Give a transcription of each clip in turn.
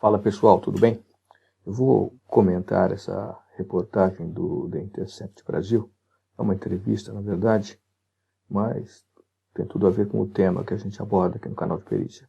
Fala pessoal, tudo bem? Eu vou comentar essa reportagem do The Intercept Brasil. É uma entrevista, na verdade, mas tem tudo a ver com o tema que a gente aborda aqui no canal de Perícia.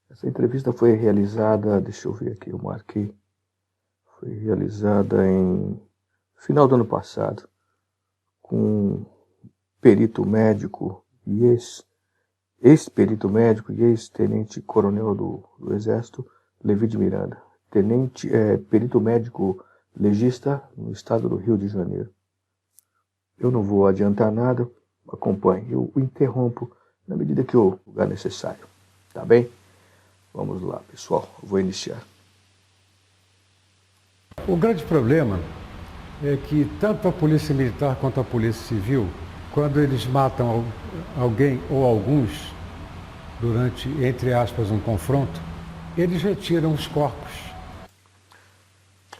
Essa entrevista foi realizada, deixa eu ver aqui, eu marquei, foi realizada em final do ano passado, com um perito médico e ex-perito médico e ex-tenente coronel do Exército, Levi de Miranda, perito médico legista no estado do Rio de Janeiro. Eu não vou adiantar nada, acompanhe, eu o interrompo na medida que o lugar necessário, tá bem? Vamos lá, pessoal, eu vou iniciar. O grande problema é que tanto a Polícia Militar quanto a Polícia Civil, quando eles matam alguém ou alguns durante, entre aspas, um confronto, eles retiram os corpos.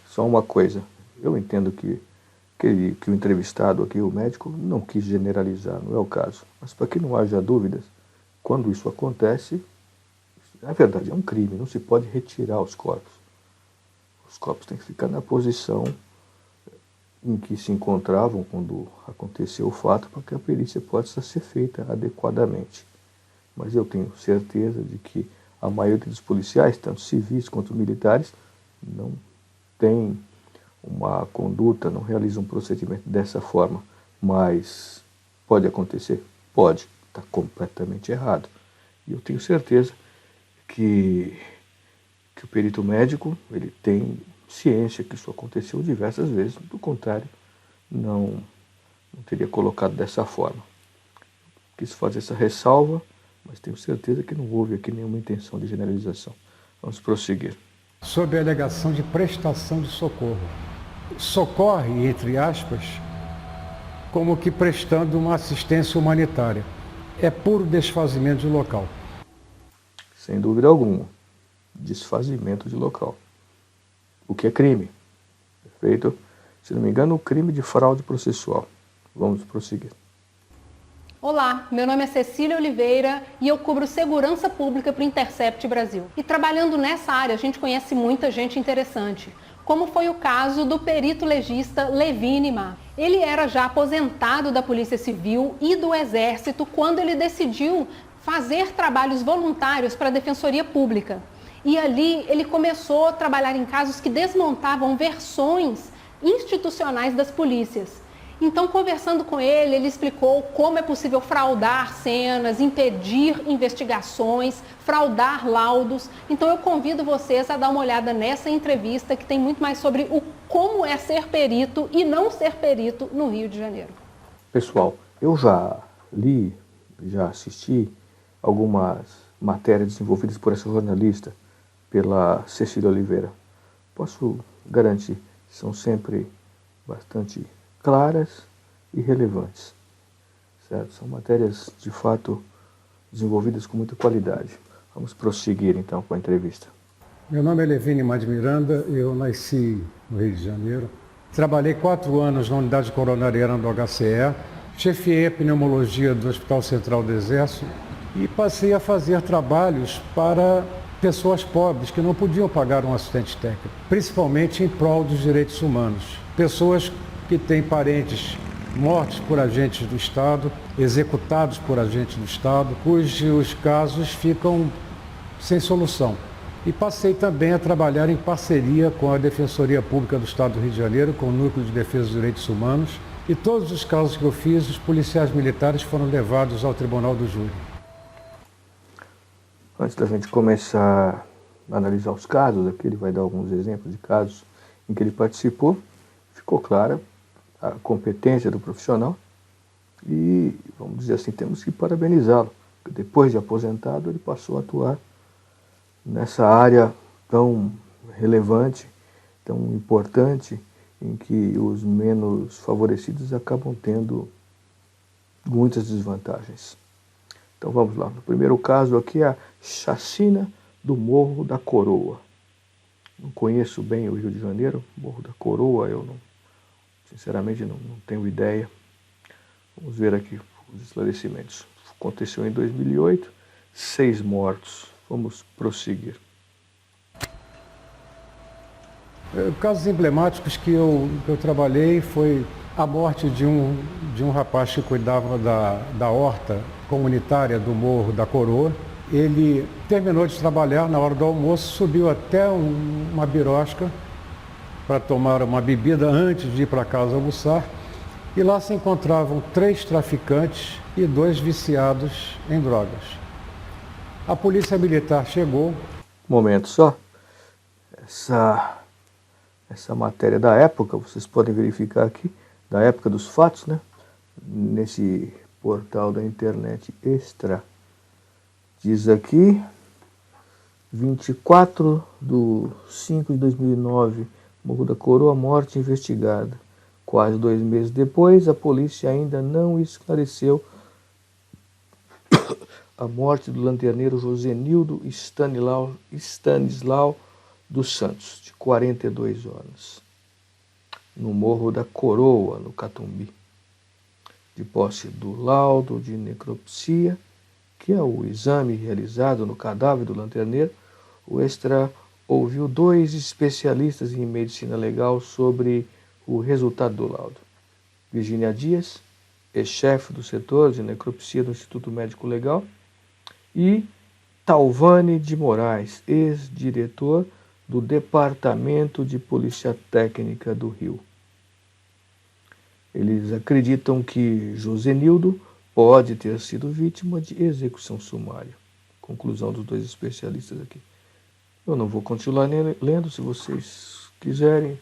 Só uma coisa, eu entendo que o entrevistado aqui, o médico, não quis generalizar, não é o caso. Mas para que não haja dúvidas, quando isso acontece, na verdade é um crime, não se pode retirar os corpos. Os corpos têm que ficar na posição em que se encontravam quando aconteceu o fato, para que a perícia possa ser feita adequadamente. Mas eu tenho certeza de que a maioria dos policiais, tanto civis quanto militares, não tem uma conduta, não realiza um procedimento dessa forma. Mas pode acontecer? Pode. Está completamente errado. E eu tenho certeza que o perito médico ele tem ciência que isso aconteceu diversas vezes. Do contrário, não teria colocado dessa forma. Quis fazer essa ressalva, mas tenho certeza que não houve aqui nenhuma intenção de generalização. Vamos prosseguir. Sob a alegação de prestação de socorro. Socorre, entre aspas, como que prestando uma assistência humanitária. É puro desfazimento de local. Sem dúvida alguma, desfazimento de local. O que é crime? Perfeito? Se não me engano, o crime de fraude processual. Vamos prosseguir. Olá, meu nome é Cecília Oliveira e eu cubro segurança pública para o Intercept Brasil. E trabalhando nessa área, a gente conhece muita gente interessante, como foi o caso do perito legista Levi Nimar. Ele era já aposentado da Polícia Civil e do Exército quando ele decidiu fazer trabalhos voluntários para a Defensoria Pública. E ali ele começou a trabalhar em casos que desmontavam versões institucionais das polícias. Então, conversando com ele, ele explicou como é possível fraudar cenas, impedir investigações, fraudar laudos. Então, eu convido vocês a dar uma olhada nessa entrevista que tem muito mais sobre como é ser perito e não ser perito no Rio de Janeiro. Pessoal, eu já li, já assisti algumas matérias desenvolvidas por essa jornalista, pela Cecília Oliveira. Posso garantir que são sempre bastante claras e relevantes, certo? São matérias, de fato, desenvolvidas com muita qualidade. Vamos prosseguir, então, com a entrevista. Meu nome é Levi Nimar de Miranda, eu nasci no Rio de Janeiro. Trabalhei 4 anos na unidade coronariana do HCE, chefiei a pneumologia do Hospital Central do Exército e passei a fazer trabalhos para pessoas pobres que não podiam pagar um assistente técnico, principalmente em prol dos direitos humanos. Pessoas que têm parentes mortos por agentes do Estado, executados por agentes do Estado, cujos casos ficam sem solução. E passei também a trabalhar em parceria com a Defensoria Pública do Estado do Rio de Janeiro, com o Núcleo de Defesa dos Direitos Humanos, e todos os casos que eu fiz, os policiais militares foram levados ao Tribunal do Júri. Antes da gente começar a analisar os casos, aqui ele vai dar alguns exemplos de casos em que ele participou, ficou clara a competência do profissional e, vamos dizer assim, temos que parabenizá-lo. Depois de aposentado, ele passou a atuar nessa área tão relevante, tão importante, em que os menos favorecidos acabam tendo muitas desvantagens. Então vamos lá, no primeiro caso aqui é a chacina do Morro da Coroa. Não conheço bem o Rio de Janeiro, Morro da Coroa, eu não, sinceramente não tenho ideia. Vamos ver aqui os esclarecimentos. Aconteceu em 2008, 6 mortos. Vamos prosseguir. Casos emblemáticos que eu trabalhei foi a morte de um rapaz que cuidava da horta comunitária do Morro da Coroa. Ele terminou de trabalhar na hora do almoço, subiu até uma birosca para tomar uma bebida antes de ir para casa almoçar. E lá se encontravam 3 traficantes e 2 viciados em drogas. A polícia militar chegou. Momento só. Essa matéria da época, vocês podem verificar aqui, da época dos fatos, né? Nesse portal da internet Extra. Diz aqui, 24/5/2009, Morro da Coroa, morte investigada. Quase 2 meses depois, a polícia ainda não esclareceu a morte do lanterneiro Josenildo Stanislau dos Santos, de 42 anos, no Morro da Coroa, no Catumbi. De posse do laudo de necropsia, que é o exame realizado no cadáver do lanterneiro, o Extra ouviu 2 especialistas em medicina legal sobre o resultado do laudo. Virgínia Dias, ex-chefe do setor de necropsia do Instituto Médico Legal, e Talvani de Moraes, ex-diretor do Departamento de Polícia Técnica do Rio. Eles acreditam que Josenildo pode ter sido vítima de execução sumária. Conclusão dos 2 especialistas aqui. Eu não vou continuar lendo, se vocês quiserem.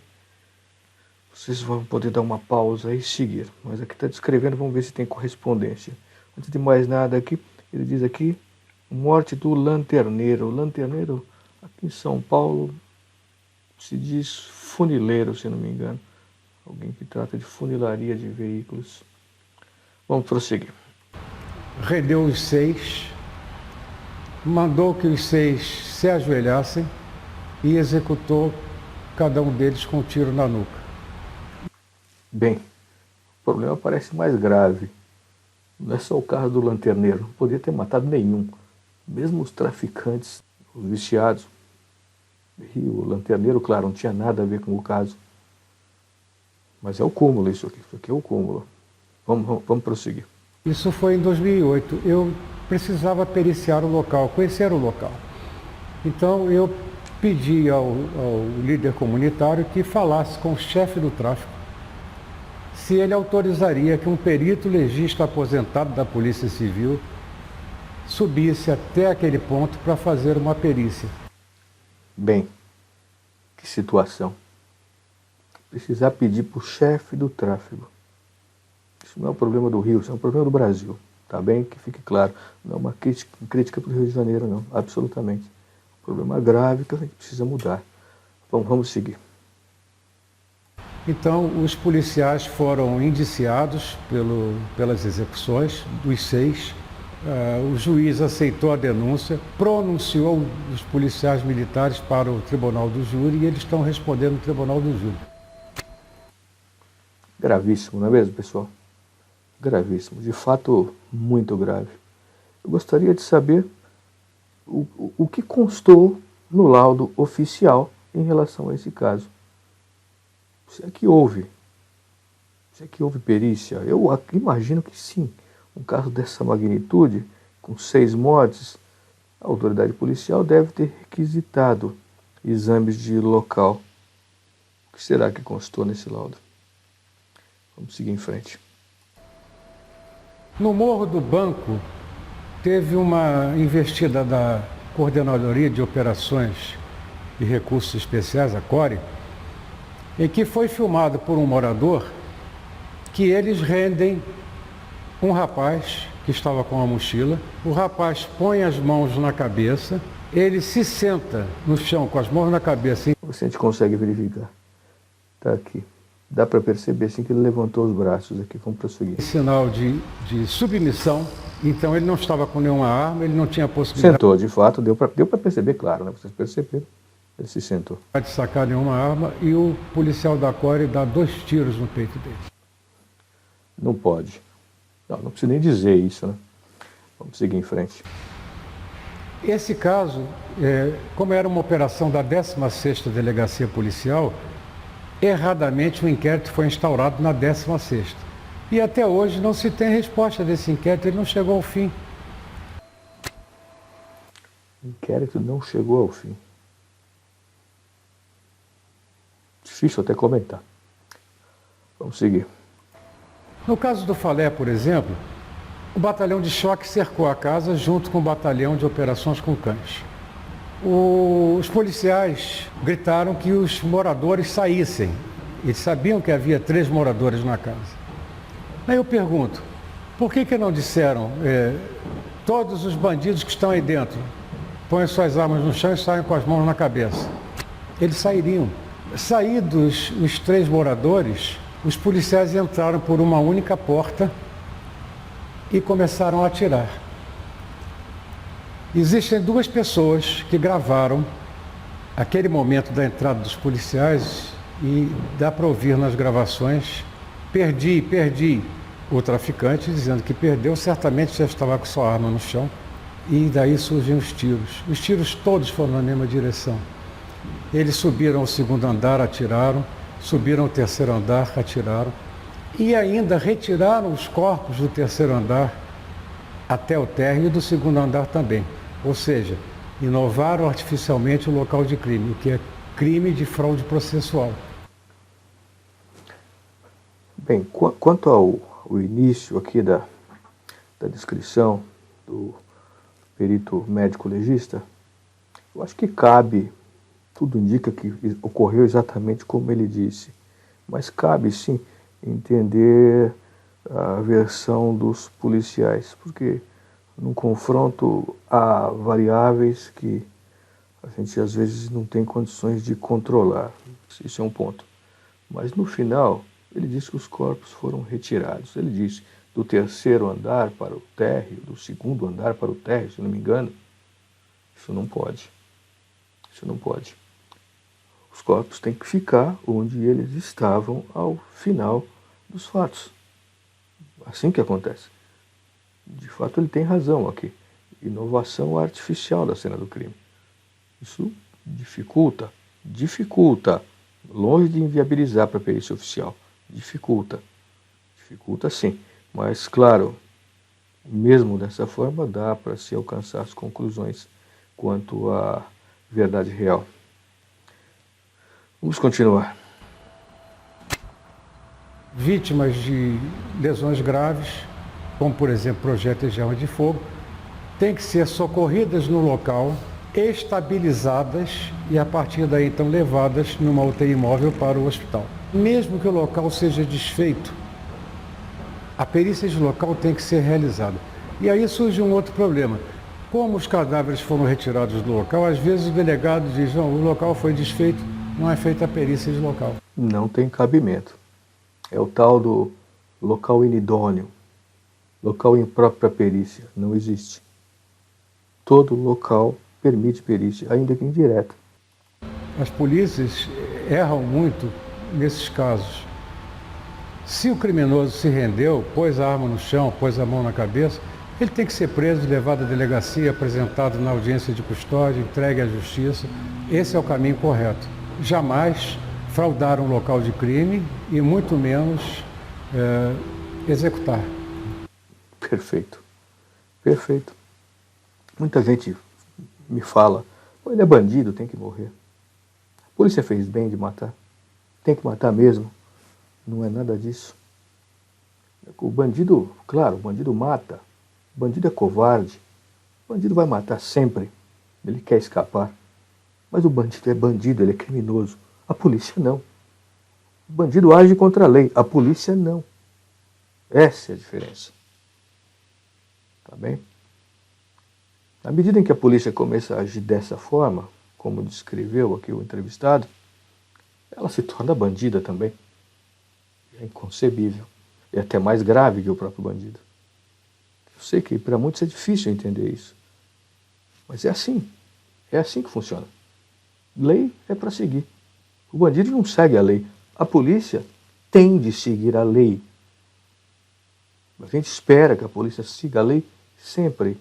Vocês vão poder dar uma pausa e seguir. Mas aqui está descrevendo, vamos ver se tem correspondência. Antes de mais nada aqui, ele diz aqui, morte do lanterneiro. O lanterneiro, aqui em São Paulo, se diz funileiro, se não me engano. Alguém que trata de funilaria de veículos. Vamos prosseguir. Rendeu os 6, mandou que os 6 se ajoelhassem e executou cada um deles com um tiro na nuca. Bem, o problema parece mais grave. Não é só o caso do lanterneiro, não podia ter matado nenhum. Mesmo os traficantes, os viciados. E o lanterneiro, claro, não tinha nada a ver com o caso. Mas é o cúmulo isso aqui é o cúmulo. Vamos prosseguir. Isso foi em 2008. Eu precisava periciar o local, conhecer o local. Então eu pedi ao líder comunitário que falasse com o chefe do tráfico se ele autorizaria que um perito legista aposentado da Polícia Civil subisse até aquele ponto para fazer uma perícia. Bem, que situação. Precisar pedir para o chefe do tráfego. Isso não é um problema do Rio, isso é um problema do Brasil. Tá bem? Que fique claro. Não é uma crítica para o Rio de Janeiro, não. Absolutamente. Um problema grave que a gente precisa mudar. Bom, vamos seguir. Então, os policiais foram indiciados pelas execuções dos 6. O juiz aceitou a denúncia, pronunciou os policiais militares para o Tribunal do Júri e eles estão respondendo no Tribunal do Júri. Gravíssimo, não é mesmo, pessoal? Gravíssimo, de fato, muito grave. Eu gostaria de saber o que constou no laudo oficial em relação a esse caso. Se é que houve perícia, eu imagino que sim. Um caso dessa magnitude, com 6 mortes, a autoridade policial deve ter requisitado exames de local. O que será que constou nesse laudo? Vamos seguir em frente. No Morro do Banco, teve uma investida da Coordenadoria de Operações e Recursos Especiais, a CORE, em que foi filmado por um morador que eles rendem um rapaz que estava com a mochila. O rapaz põe as mãos na cabeça, ele se senta no chão com as mãos na cabeça. Você a gente consegue verificar. Está aqui. Dá para perceber assim que ele levantou os braços aqui. Vamos prosseguir. Sinal de submissão. Então ele não estava com nenhuma arma, ele não tinha possibilidade. Sentou, de fato, deu para perceber, claro, né? Vocês perceberam. Ele se sentou. De sacar nenhuma arma e o policial da CORE dá 2 tiros no peito dele. Não pode. Não precisa nem dizer isso, né? Vamos seguir em frente. Esse caso, como era uma operação da 16ª Delegacia Policial, erradamente o inquérito foi instaurado na 16ª. E até hoje não se tem resposta desse inquérito, ele não chegou ao fim. O inquérito não chegou ao fim. Difícil até comentar. Vamos seguir. No caso do Falé, por exemplo, o batalhão de choque cercou a casa junto com o batalhão de operações com cães. Os policiais gritaram que os moradores saíssem. Eles sabiam que havia 3 moradores na casa. Aí eu pergunto, por que não disseram, todos os bandidos que estão aí dentro, põem suas armas no chão e saem com as mãos na cabeça? Eles sairiam. Saídos os 3 moradores, os policiais entraram por uma única porta e começaram a atirar. Existem 2 pessoas que gravaram aquele momento da entrada dos policiais e dá para ouvir nas gravações, perdi, o traficante dizendo que perdeu, certamente já estava com sua arma no chão, e daí surgiam os tiros. Os tiros todos foram na mesma direção. Eles subiram ao 2º andar, atiraram, subiram ao 3º andar, atiraram, e ainda retiraram os corpos do 3º andar até o térreo e do 2º andar também. Ou seja, inovaram artificialmente o local de crime, o que é crime de fraude processual. Bem, quanto ao início aqui da descrição do perito médico legista, eu acho que cabe, tudo indica que ocorreu exatamente como ele disse, mas cabe sim entender a versão dos policiais, porque num confronto há variáveis que a gente às vezes não tem condições de controlar, isso é um ponto. Mas no final, ele disse que os corpos foram retirados. Ele disse do 3º andar para o térreo, do 2º andar para o térreo, se não me engano. Isso não pode. Isso não pode. Os corpos têm que ficar onde eles estavam ao final dos fatos. Assim que acontece. De fato, ele tem razão aqui. Inovação artificial da cena do crime. Isso dificulta, longe de inviabilizar para a perícia oficial. Dificulta sim. Mas, claro, mesmo dessa forma, dá para se alcançar as conclusões quanto à verdade real. Vamos continuar. Vítimas de lesões graves, como por exemplo projéteis de arma de fogo, têm que ser socorridas no local, estabilizadas e a partir daí então levadas numa UTI móvel para o hospital. Mesmo que o local seja desfeito, a perícia de local tem que ser realizada. E aí surge um outro problema. Como os cadáveres foram retirados do local, às vezes o delegado diz, não, o local foi desfeito, não é feita a perícia de local. Não tem cabimento. É o tal do local inidôneo, local impróprio para perícia. Não existe. Todo local permite perícia, ainda que indireta. As polícias erram muito nesses casos. Se o criminoso se rendeu, pôs a arma no chão, pôs a mão na cabeça, ele tem que ser preso, levado à delegacia, apresentado na audiência de custódia, entregue à justiça. Esse é o caminho correto. Jamais fraudar um local de crime e muito menos executar. Perfeito. Muita gente me fala, ele é bandido, tem que morrer. A polícia fez bem de matar. Tem que matar mesmo. Não é nada disso. O bandido, claro, o bandido mata. O bandido é covarde. O bandido vai matar sempre. Ele quer escapar. Mas o bandido é bandido, ele é criminoso. A polícia não. O bandido age contra a lei. A polícia não. Essa é a diferença. Tá bem? À medida em que a polícia começa a agir dessa forma, como descreveu aqui o entrevistado, ela se torna bandida também. É inconcebível. É até mais grave que o próprio bandido. Eu sei que para muitos é difícil entender isso. Mas é assim. É assim que funciona. Lei é para seguir. O bandido não segue a lei. A polícia tem de seguir a lei. A gente espera que a polícia siga a lei sempre.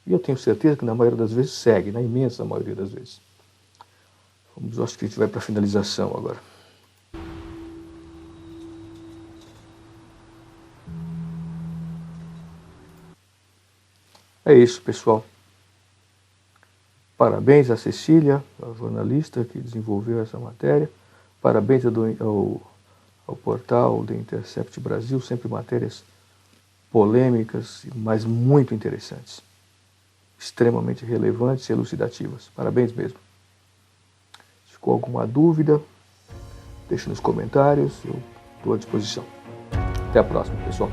E eu tenho certeza que na maioria das vezes segue, na imensa maioria das vezes. Acho que a gente vai para a finalização agora. É isso, pessoal. Parabéns a Cecília, a jornalista que desenvolveu essa matéria. Parabéns ao portal The Intercept Brasil, sempre matérias polêmicas, mas muito interessantes. Extremamente relevantes e elucidativas. Parabéns mesmo. Se ficou alguma dúvida, deixe nos comentários, eu estou à disposição. Até a próxima, pessoal.